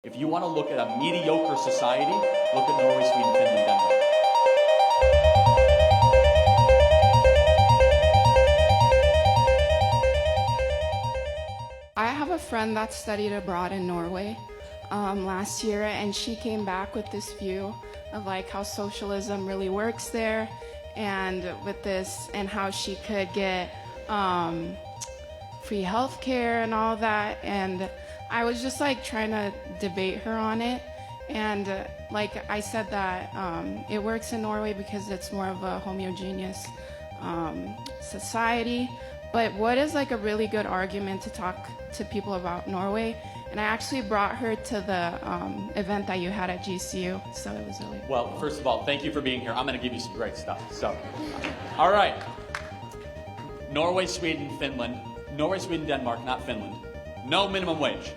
If you want to look at a mediocre society, look at Norway, Sweden, Finland, Denmark. I have a friend that studied abroad in Norway last year, and she came back with this view of like how socialism really works there, and with this, and how she could get free healthcare and all that. And I was just like trying to debate her on it, and like I said that it works in Norway because it's more of a homogeneous society. But what is like a really good argument to talk to people about Norway? And I actually brought her to the event that you had at GCU, so it was really Well, first of all, thank you for being here. I'm going to give you some great stuff. So, all right. Norway, Sweden, Finland. Norway, Sweden, Denmark, not Finland. No minimum wage.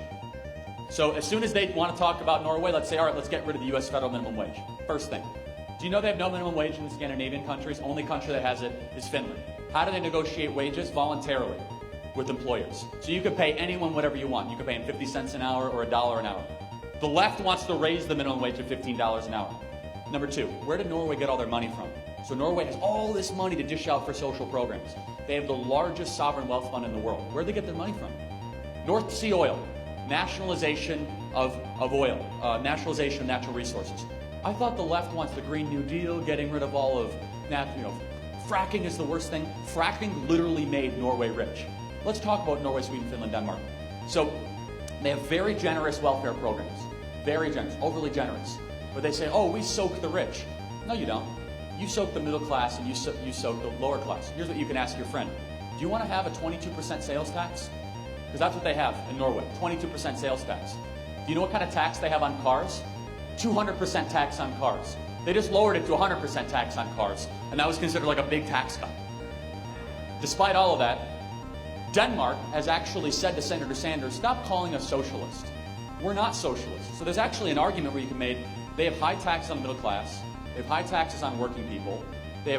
So as soon as they want to talk about Norway, let's say, all right, let's get rid of the U.S. federal minimum wage. First thing. Do you know they have no minimum wage in the Scandinavian countries? Only country that has it is Finland. How do they negotiate wages? Voluntarily with employers. So you could pay anyone whatever you want. You could pay them 50 cents an hour or $1 an hour. The left wants to raise the minimum wage to $15 an hour. Number two, where did Norway get all their money from? So Norway has all this money to dish out for social programs. They have the largest sovereign wealth fund in the world. Where do they get their money from? North Sea oil, nationalization of oil, nationalization of natural resources. I thought the left wants the Green New Deal, getting rid of all of fracking is the worst thing. Fracking literally made Norway rich. Let's talk about Norway, Sweden, Finland, Denmark. So they have very generous welfare programs. Very generous, overly generous. But they say, oh, we soak the rich. No, you don't. You soak the middle class and you soak the lower class. Here's what you can ask your friend. Do you want to have a 22% sales tax? Because that's what they have in Norway, 22% sales tax. Do you know what kind of tax they have on cars? 200% tax on cars. They just lowered it to 100% tax on cars, and that was considered like a big tax cut. Despite all of that, Denmark has actually said to Senator Sanders, stop calling us socialist. We're not socialists. So there's actually an argument where you can make, they have high taxes on the middle class, they have high taxes on working people, they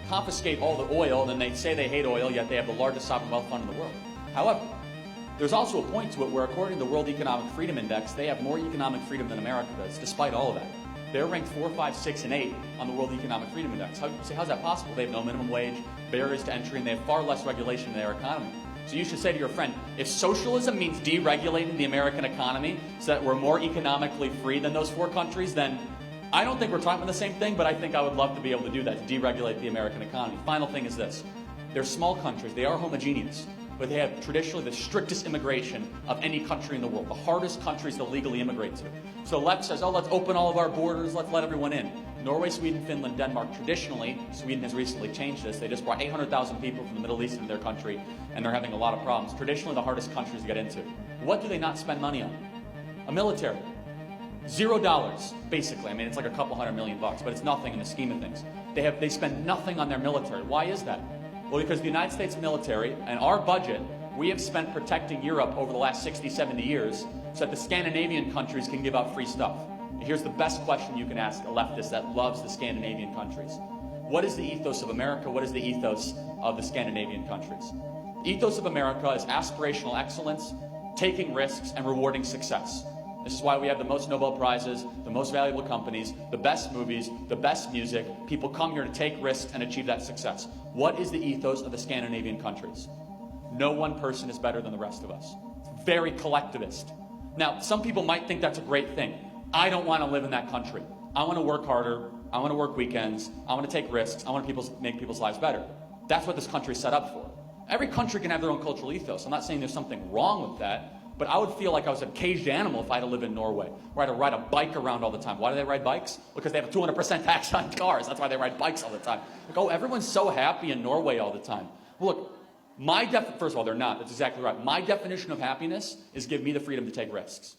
confiscate all the oil, and then they say they hate oil, yet they have the largest sovereign wealth fund in the world. However, there's also a point to it where, according to the World Economic Freedom Index, they have more economic freedom than America does, despite all of that. They're ranked 4, 5, 6, and 8 on the World Economic Freedom Index. How's that possible? They have no minimum wage, barriers to entry, and they have far less regulation in their economy. So you should say to your friend, if socialism means deregulating the American economy so that we're more economically free than those 4 countries, then I don't think we're talking about the same thing, but I think I would love to be able to do that, to deregulate the American economy. Final thing is this. They're small countries. They are homogeneous. But they have traditionally the strictest immigration of any country in the world, the hardest countries to legally immigrate to. So the left says, oh, let's open all of our borders, let's let everyone in. Norway, Sweden, Finland, Denmark, traditionally, Sweden has recently changed this, they just brought 800,000 people from the Middle East into their country, and they're having a lot of problems. Traditionally, the hardest countries to get into. What do they not spend money on? A military. $0, basically. I mean, it's like a couple $100 million, but it's nothing in the scheme of things. They spend nothing on their military. Why is that? Well, because the United States military and our budget, we have spent protecting Europe over the last 60, 70 years so that the Scandinavian countries can give out free stuff. And here's the best question you can ask a leftist that loves the Scandinavian countries. What is the ethos of America? What is the ethos of the Scandinavian countries? The ethos of America is aspirational excellence, taking risks, and rewarding success. This is why we have the most Nobel Prizes, the most valuable companies, the best movies, the best music. People come here to take risks and achieve that success. What is the ethos of the Scandinavian countries? No one person is better than the rest of us. It's very collectivist. Now, some people might think that's a great thing. I don't want to live in that country. I want to work harder. I want to work weekends. I want to take risks. I want to make people's lives better. That's what this country is set up for. Every country can have their own cultural ethos. I'm not saying there's something wrong with that. But I would feel like I was a caged animal if I had to live in Norway, where I had to ride a bike around all the time. Why do they ride bikes? Because they have a 200% tax on cars. That's why they ride bikes all the time. Like, oh, everyone's so happy in Norway all the time. Well, look, first of all, they're not. That's exactly right. My definition of happiness is give me the freedom to take risks.